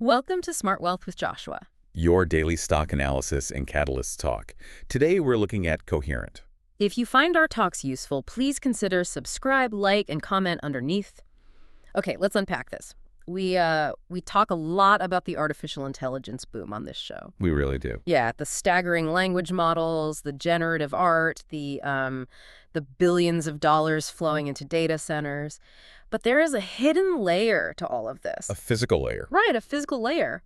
Welcome to Smart Wealth with Joshua. Your daily stock analysis and catalyst talk. Today we're looking at Coherent. If you find our talks useful, please consider subscribe, like, and comment underneath. Okay, let's unpack this. We talk a lot about the artificial intelligence boom on this show. We really do. Yeah, the staggering language models, the generative art, the billions of dollars flowing into data centers. But there is a hidden layer to all of this. A physical layer. Right, a physical layer.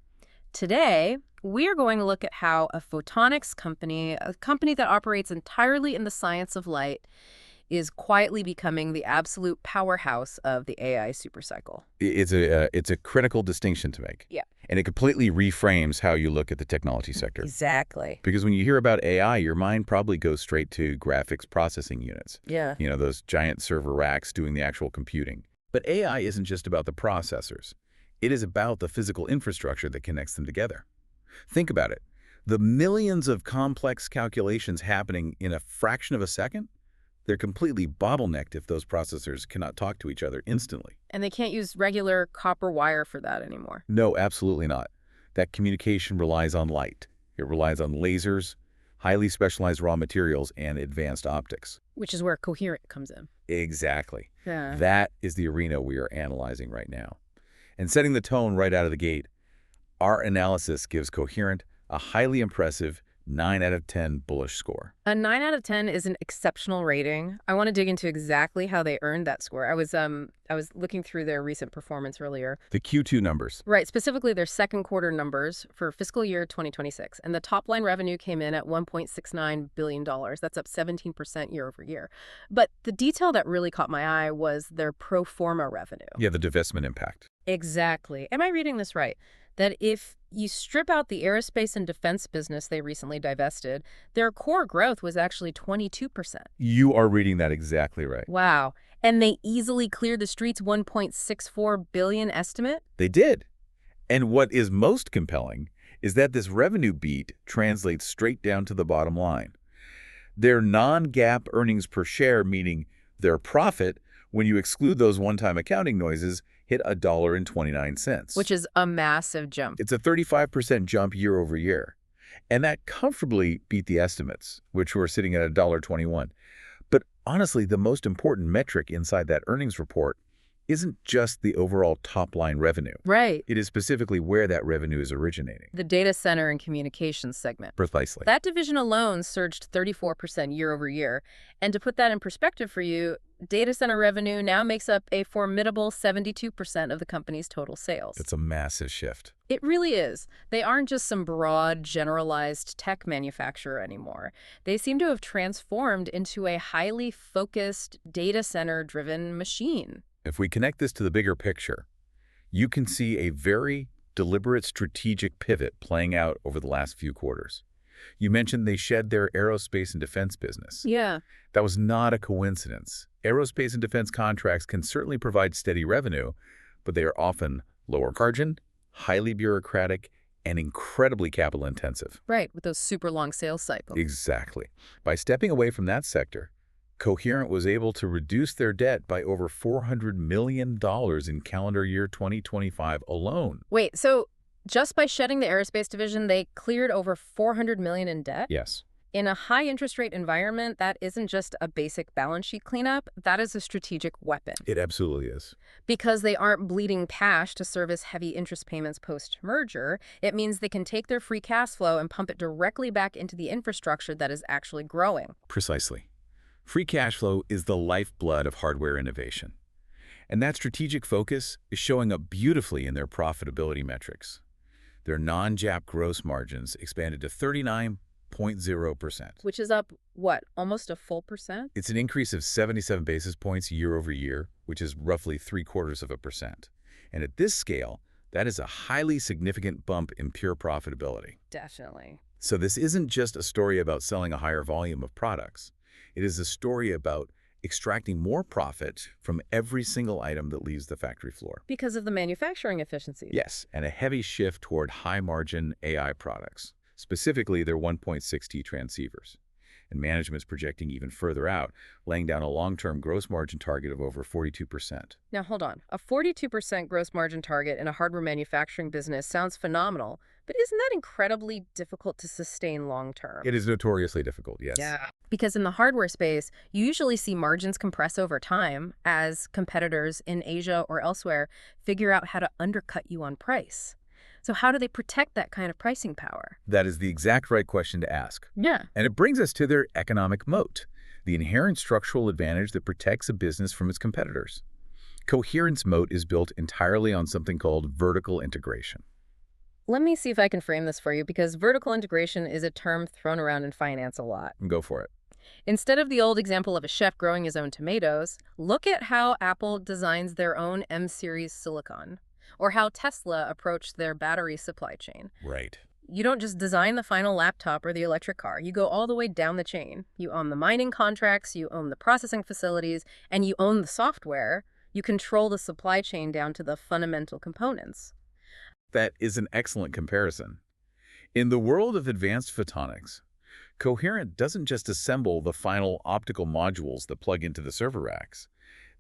Today, we are going to look at how a photonics company, a company that operates entirely in the science of light, is quietly becoming the absolute powerhouse of the AI supercycle. It's a critical distinction to make. Yeah. And it completely reframes how you look at the technology sector. Exactly. Because when you hear about AI, your mind probably goes straight to graphics processing units. Yeah. You know, those giant server racks doing the actual computing. But AI isn't just about the processors. It is about the physical infrastructure that connects them together. Think about it. The millions of complex calculations happening in a fraction of a second, they're completely bottlenecked if those processors cannot talk to each other instantly. And they can't use regular copper wire for that anymore. No, absolutely not. That communication relies on light. It relies on lasers, highly specialized raw materials, and advanced optics. Which is where Coherent comes in. Exactly. Yeah. That is the arena we are analyzing right now. And setting the tone right out of the gate, our analysis gives Coherent a highly impressive 9 out of 10 bullish score. A 9 out of 10 is an exceptional rating. I want to dig into exactly how they earned that score. I was looking through their recent performance earlier. The Q2 numbers. Right, specifically their second quarter numbers for fiscal year 2026. And the top line revenue came in at $1.69 billion. That's up 17% year over year. But the detail that really caught my eye was their pro forma revenue. Yeah, the divestment impact. Exactly. Am I reading this right? That if you strip out the aerospace and defense business they recently divested, their core growth was actually 22%. You are reading that exactly right. Wow. And they easily cleared the street's $1.64 billion estimate? They did. And what is most compelling is that this revenue beat translates straight down to the bottom line. Their non-GAAP earnings per share, meaning their profit, when you exclude those one-time accounting noises, hit $1.29. Which is a massive jump. It's a 35% jump year over year. And that comfortably beat the estimates, which were sitting at $1.21. But honestly, the most important metric inside that earnings report isn't just the overall top-line revenue. Right. It is specifically where that revenue is originating. The data center and communications segment. Precisely. That division alone surged 34% year over year. And to put that in perspective for you, data center revenue now makes up a formidable 72% of the company's total sales. It's a massive shift. It really is. They aren't just some broad, generalized tech manufacturer anymore. They seem to have transformed into a highly focused, data center-driven machine. If we connect this to the bigger picture, you can see a very deliberate strategic pivot playing out over the last few quarters. You mentioned they shed their aerospace and defense business. Yeah. That was not a coincidence. Aerospace and defense contracts can certainly provide steady revenue, but they are often lower margin, highly bureaucratic, and incredibly capital intensive. Right, with those super long sales cycles. Exactly. By stepping away from that sector, Coherent was able to reduce their debt by over $400 million in calendar year 2025 alone. Wait, so just by shedding the aerospace division, they cleared over $400 million in debt? Yes. In a high interest rate environment, that isn't just a basic balance sheet cleanup, that is a strategic weapon. It absolutely is. Because they aren't bleeding cash to service heavy interest payments post-merger, it means they can take their free cash flow and pump it directly back into the infrastructure that is actually growing. Precisely. Free cash flow is the lifeblood of hardware innovation. And that strategic focus is showing up beautifully in their profitability metrics. Their non-GAAP gross margins expanded to 39.0%. Which is up, what, almost a full percent? It's an increase of 77 basis points year over year, which is roughly 0.75%. And at this scale, that is a highly significant bump in pure profitability. Definitely. So this isn't just a story about selling a higher volume of products. It is a story about extracting more profit from every single item that leaves the factory floor. Because of the manufacturing efficiencies. Yes, and a heavy shift toward high-margin AI products, specifically their 1.6T transceivers. and management's projecting even further out, laying down a long-term gross margin target of over 42%. Now, hold on. A 42% gross margin target in a hardware manufacturing business sounds phenomenal, but isn't that incredibly difficult to sustain long term? It is notoriously difficult, yes. Yeah. Because in the hardware space, you usually see margins compress over time as competitors in Asia or elsewhere figure out how to undercut you on price. So how do they protect that kind of pricing power? That is the exact right question to ask. Yeah. And it brings us to their economic moat, the inherent structural advantage that protects a business from its competitors. Coherent's moat is built entirely on something called vertical integration. Let me see if I can frame this for you, because vertical integration is a term thrown around in finance a lot. Go for it. Instead of the old example of a chef growing his own tomatoes, look at how Apple designs their own M-series silicon, or how Tesla approached their battery supply chain. Right. You don't just design the final laptop or the electric car. You go all the way down the chain. You own the mining contracts, you own the processing facilities, and you own the software. You control the supply chain down to the fundamental components. That is an excellent comparison. In the world of advanced photonics, Coherent doesn't just assemble the final optical modules that plug into the server racks.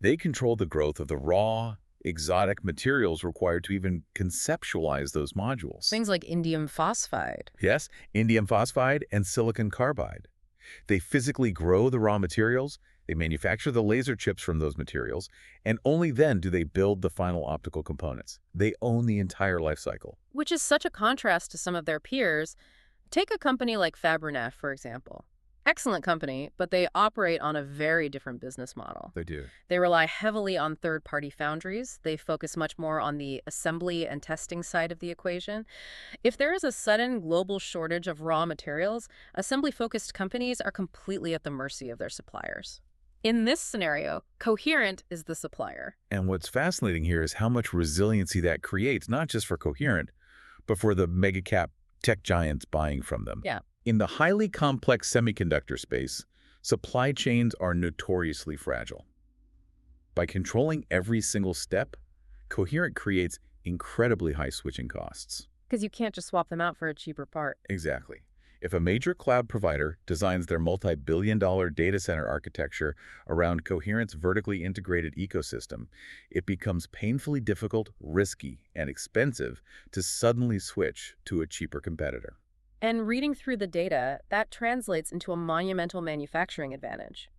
They control the growth of the raw, exotic materials required to even conceptualize those modules. Things like indium phosphide. Yes, indium phosphide and silicon carbide. They physically grow the raw materials, they manufacture the laser chips from those materials, and only then do they build the final optical components. They own the entire life cycle. Which is such a contrast to some of their peers. Take a company like Fabrinet, for example. Excellent company, but they operate on a very different business model. They do. They rely heavily on third-party foundries. They focus much more on the assembly and testing side of the equation. If there is a sudden global shortage of raw materials, assembly-focused companies are completely at the mercy of their suppliers. In this scenario, Coherent is the supplier. And what's fascinating here is how much resiliency that creates, not just for Coherent, but for the mega-cap tech giants buying from them. Yeah. In the highly complex semiconductor space, supply chains are notoriously fragile. By controlling every single step, Coherent creates incredibly high switching costs. Because you can't just swap them out for a cheaper part. Exactly. If a major cloud provider designs their multi-billion-dollar data center architecture around Coherent's vertically integrated ecosystem, it becomes painfully difficult, risky, and expensive to suddenly switch to a cheaper competitor. And reading through the data, that translates into a monumental manufacturing advantage.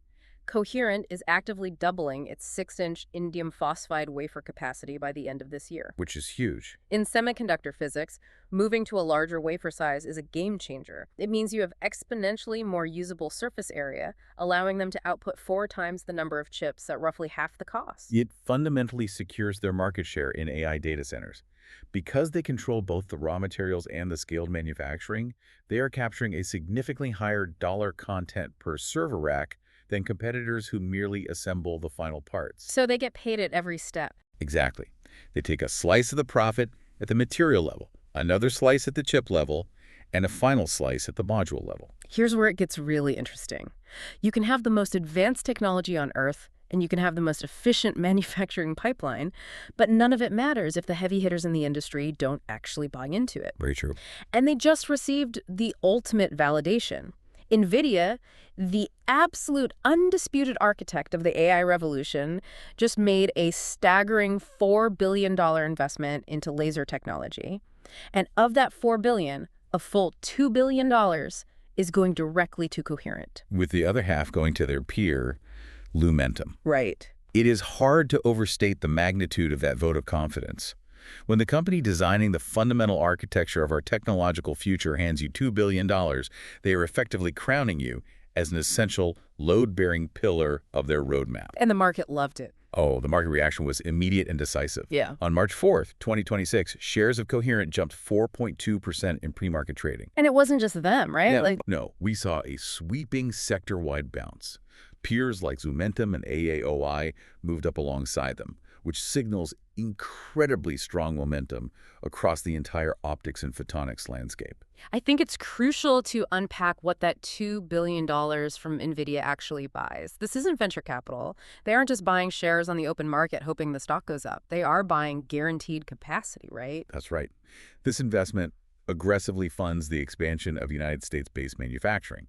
Coherent is actively doubling its 6-inch indium phosphide wafer capacity by the end of this year. Which is huge. In semiconductor physics, moving to a larger wafer size is a game changer. It means you have exponentially more usable surface area, allowing them to output 4 times the number of chips at roughly half the cost. It fundamentally secures their market share in AI data centers. Because they control both the raw materials and the scaled manufacturing, they are capturing a significantly higher dollar content per server rack than competitors who merely assemble the final parts. So they get paid at every step. Exactly. They take a slice of the profit at the material level, another slice at the chip level, and a final slice at the module level. Here's where it gets really interesting. You can have the most advanced technology on Earth, and you can have the most efficient manufacturing pipeline, but none of it matters if the heavy hitters in the industry don't actually buy into it. Very true. And they just received the ultimate validation. Nvidia, the absolute undisputed architect of the AI revolution, just made a staggering $4 billion investment into laser technology. And of that $4 billion, a full $2 billion is going directly to Coherent. With the other half going to their peer, Lumentum. Right. It is hard to overstate the magnitude of that vote of confidence. When the company designing the fundamental architecture of our technological future hands you $2 billion, they are effectively crowning you as an essential load-bearing pillar of their roadmap. And the market loved it. Oh, the market reaction was immediate and decisive. Yeah. On March 4th, 2026, shares of Coherent jumped 4.2% in pre-market trading. And it wasn't just them, right? Yeah, no, we saw a sweeping sector-wide bounce. Peers like Lumentum and AAOI moved up alongside them, which signals incredibly strong momentum across the entire optics and photonics landscape. I think it's crucial to unpack what that $2 billion from Nvidia actually buys. This isn't venture capital. They aren't just buying shares on the open market hoping the stock goes up. They are buying guaranteed capacity, right? That's right. This investment aggressively funds the expansion of United States-based manufacturing.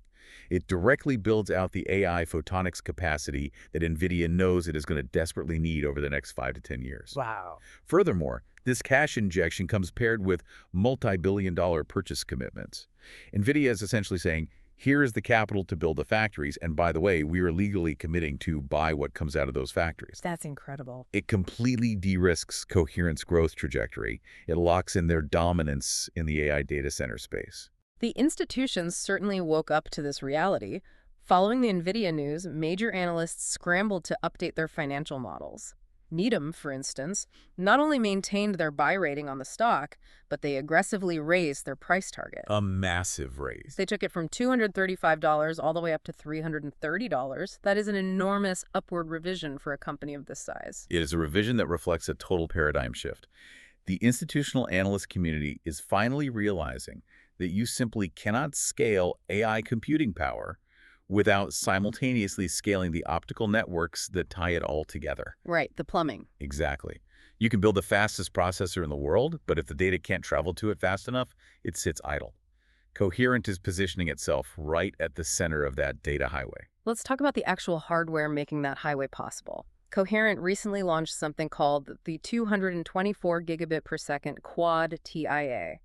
It directly builds out the AI photonics capacity that Nvidia knows it is going to desperately need over the next 5 to 10 years. Wow. Furthermore, this cash injection comes paired with multi-billion-dollar purchase commitments. Nvidia is essentially saying, here is the capital to build the factories, and by the way, we are legally committing to buy what comes out of those factories. That's incredible. It completely de-risks Coherent's growth trajectory. It locks in their dominance in the AI data center space. The institutions certainly woke up to this reality. Following the Nvidia news, major analysts scrambled to update their financial models. Needham, for instance, not only maintained their buy rating on the stock, but they aggressively raised their price target. A massive raise. They took it from $235 all the way up to $330. That is an enormous upward revision for a company of this size. It is a revision that reflects a total paradigm shift. The institutional analyst community is finally realizing that you simply cannot scale AI computing power without simultaneously scaling the optical networks that tie it all together. Right, the plumbing. Exactly. You can build the fastest processor in the world, but if the data can't travel to it fast enough, it sits idle. Coherent is positioning itself right at the center of that data highway. Let's talk about the actual hardware making that highway possible. Coherent recently launched something called the 224 gigabit per second quad TIA.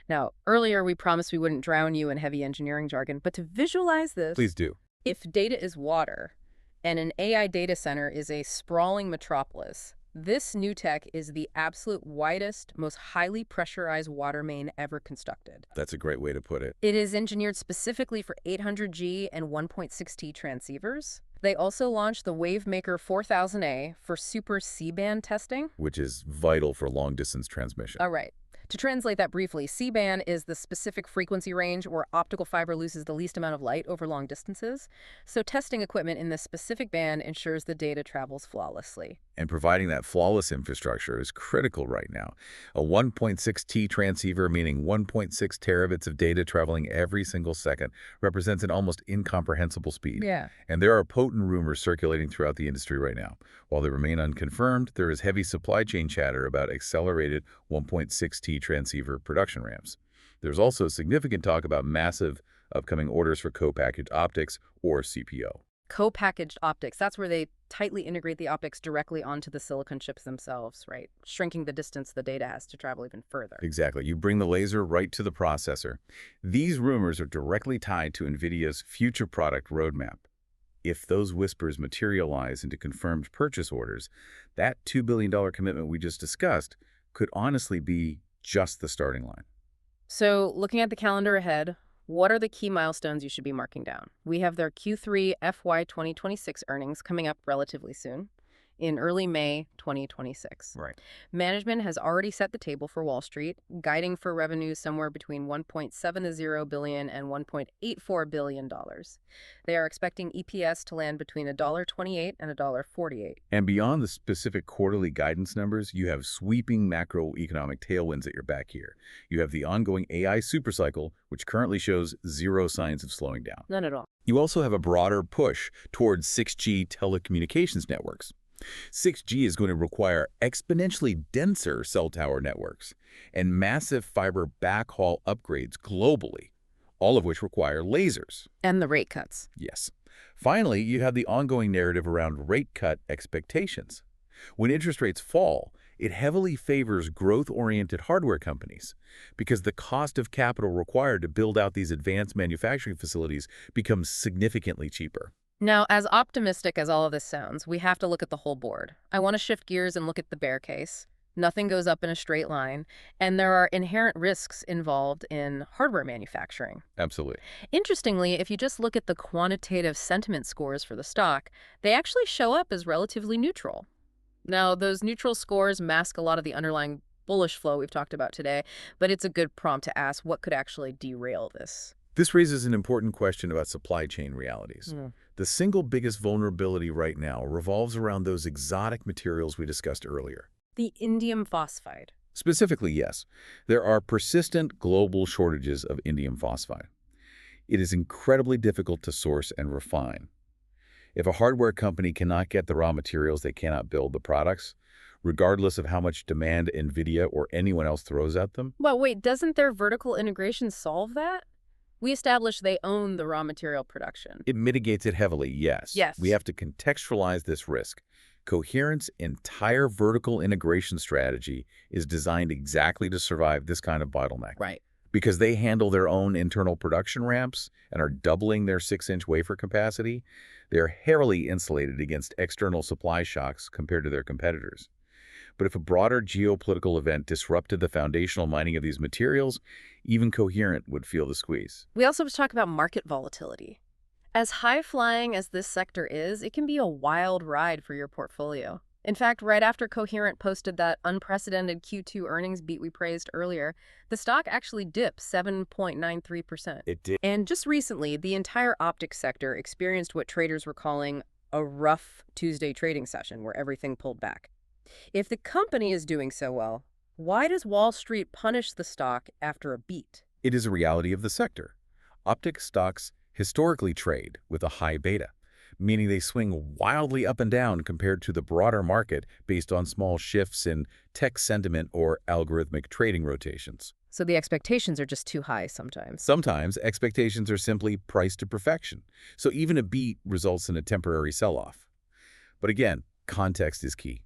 Now, earlier we promised we wouldn't drown you in heavy engineering jargon, but to visualize this, Please do. if data is water and an AI data center is a sprawling metropolis, this new tech is the absolute widest, most highly pressurized water main ever constructed. That's a great way to put it. It is engineered specifically for 800G and 1.6T transceivers. They also launched the Wavemaker 4000A for super C-band testing. Which is vital for long-distance transmission. All right. To translate that briefly, C-band is the specific frequency range where optical fiber loses the least amount of light over long distances. So testing equipment in this specific band ensures the data travels flawlessly. And providing that flawless infrastructure is critical right now. A 1.6T transceiver, meaning 1.6 terabits of data traveling every single second, represents an almost incomprehensible speed. Yeah. And there are potent rumors circulating throughout the industry right now. While they remain unconfirmed, there is heavy supply chain chatter about accelerated 1.6T transceiver production ramps. There's also significant talk about massive upcoming orders for co-packaged optics, or CPO. Co-packaged optics, that's where they tightly integrate the optics directly onto the silicon chips themselves, right? Shrinking the distance the data has to travel even further. Exactly. You bring the laser right to the processor. These rumors are directly tied to NVIDIA's future product roadmap. If those whispers materialize into confirmed purchase orders, that $2 billion commitment we just discussed could honestly be just the starting line. So looking at the calendar ahead, what are the key milestones you should be marking down? We have their Q3 FY 2026 earnings coming up relatively soon, in early May 2026. Right. Management has already set the table for Wall Street, guiding for revenues somewhere between $1.70 billion and $1.84 billion. They are expecting EPS to land between $1.28 and $1.48. And beyond the specific quarterly guidance numbers, you have sweeping macroeconomic tailwinds at your back here. You have the ongoing AI supercycle, which currently shows zero signs of slowing down. None at all. You also have a broader push towards 6G telecommunications networks. 6G is going to require exponentially denser cell tower networks and massive fiber backhaul upgrades globally, all of which require lasers. And the rate cuts. Yes. Finally, you have the ongoing narrative around rate cut expectations. When interest rates fall, it heavily favors growth-oriented hardware companies because the cost of capital required to build out these advanced manufacturing facilities becomes significantly cheaper. Now, as optimistic as all of this sounds, we have to look at the whole board. I want to shift gears and look at the bear case. Nothing goes up in a straight line, and there are inherent risks involved in hardware manufacturing. Absolutely. Interestingly, if you just look at the quantitative sentiment scores for the stock, they actually show up as relatively neutral. Now, those neutral scores mask a lot of the underlying bullish flow we've talked about today, but it's a good prompt to ask what could actually derail this. This raises an important question about supply chain realities. The single biggest vulnerability right now revolves around those exotic materials we discussed earlier. The indium phosphide. Specifically, yes, there are persistent global shortages of indium phosphide. It is incredibly difficult to source and refine. If a hardware company cannot get the raw materials, they cannot build the products, regardless of how much demand Nvidia or anyone else throws at them. Well, wait, doesn't their vertical integration solve that? We established they own the raw material production. It mitigates it heavily, yes. We Yes. have to contextualize this risk. Coherent's entire vertical integration strategy is designed exactly to survive this kind of bottleneck. Right. Because they handle their own internal production ramps and are doubling their 6-inch wafer capacity, they're heavily insulated against external supply shocks compared to their competitors. But if a broader geopolitical event disrupted the foundational mining of these materials, even Coherent would feel the squeeze. We also have to talk about market volatility. As high-flying as this sector is, it can be a wild ride for your portfolio. In fact, right after Coherent posted that unprecedented Q2 earnings beat we praised earlier, the stock actually dipped 7.93%. It did. And just recently, the entire optics sector experienced what traders were calling a rough Tuesday trading session where everything pulled back. If the company is doing so well, why does Wall Street punish the stock after a beat? It is a reality of the sector. Optics stocks historically trade with a high beta, meaning they swing wildly up and down compared to the broader market based on small shifts in tech sentiment or algorithmic trading rotations. So the expectations are just too high sometimes. Sometimes expectations are simply priced to perfection, so even a beat results in a temporary sell-off. But again, context is key.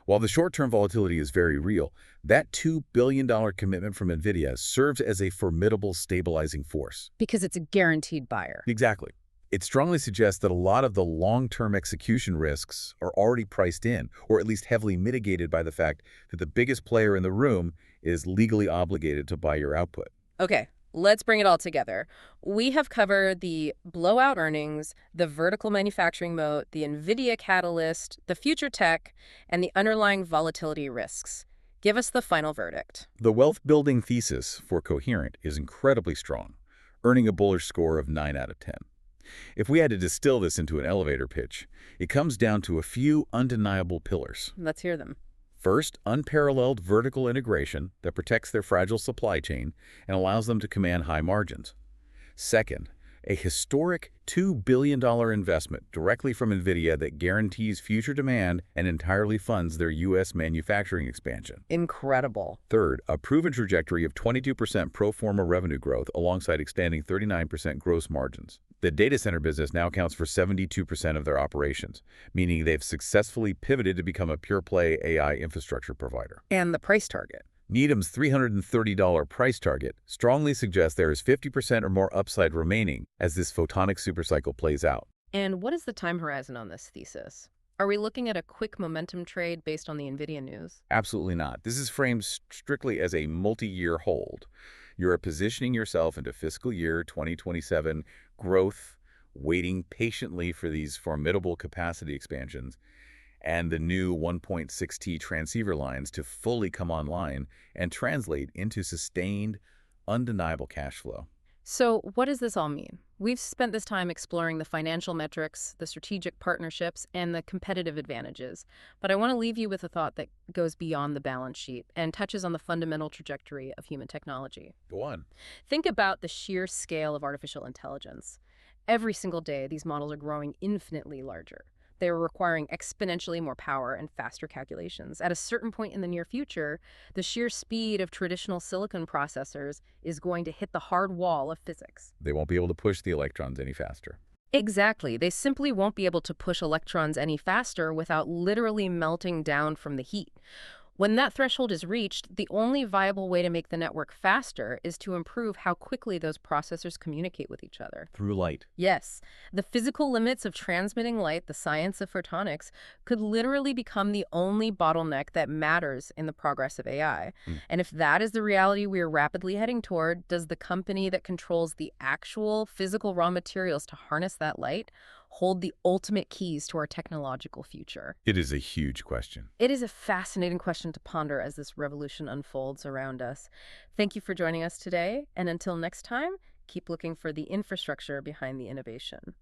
While the short-term volatility is very real, that $2 billion commitment from Nvidia serves as a formidable stabilizing force. Because it's a guaranteed buyer. Exactly. It strongly suggests that a lot of the long-term execution risks are already priced in, or at least heavily mitigated by the fact that the biggest player in the room is legally obligated to buy your output. Okay, let's bring it all together. We have covered the blowout earnings, the vertical manufacturing moat, the Nvidia catalyst, the future tech, and the underlying volatility risks. Give us the final verdict. The wealth-building thesis for Coherent is incredibly strong, earning a bullish score of 9 out of 10. If we had to distill this into an elevator pitch, it comes down to a few undeniable pillars. Let's hear them. First, unparalleled vertical integration that protects their fragile supply chain and allows them to command high margins. Second, a historic $2 billion investment directly from Nvidia that guarantees future demand and entirely funds their U.S. manufacturing expansion. Incredible. Third, a proven trajectory of 22% pro forma revenue growth alongside expanding 39% gross margins. The data center business now accounts for 72% of their operations, meaning they've successfully pivoted to become a pure-play AI infrastructure provider. And the price target. Needham's $330 price target strongly suggests there is 50% or more upside remaining as this photonic supercycle plays out. And what is the time horizon on this thesis? Are we looking at a quick momentum trade based on the Nvidia news? Absolutely not. This is framed strictly as a multi-year hold. You are positioning yourself into fiscal year 2027 growth, waiting patiently for these formidable capacity expansions and the new 1.6T transceiver lines to fully come online and translate into sustained, undeniable cash flow. So what does this all mean? We've spent this time exploring the financial metrics, the strategic partnerships, and the competitive advantages. But I want to leave you with a thought that goes beyond the balance sheet and touches on the fundamental trajectory of human technology. Go on. Think about the sheer scale of artificial intelligence. Every single day, these models are growing infinitely larger. They are requiring exponentially more power and faster calculations. At a certain point in the near future, the sheer speed of traditional silicon processors is going to hit the hard wall of physics. They won't be able to push the electrons any faster. Exactly. They simply won't be able to push electrons any faster without literally melting down from the heat. When that threshold is reached, the only viable way to make the network faster is to improve how quickly those processors communicate with each other. Through light. Yes, the physical limits of transmitting light, the science of photonics, could literally become the only bottleneck that matters in the progress of AI. And if that is the reality we are rapidly heading toward, does the company that controls the actual physical raw materials to harness that light hold the ultimate keys to our technological future? It is a huge question. It is a fascinating question to ponder as this revolution unfolds around us. Thank you for joining us today, and until next time, keep looking for the infrastructure behind the innovation.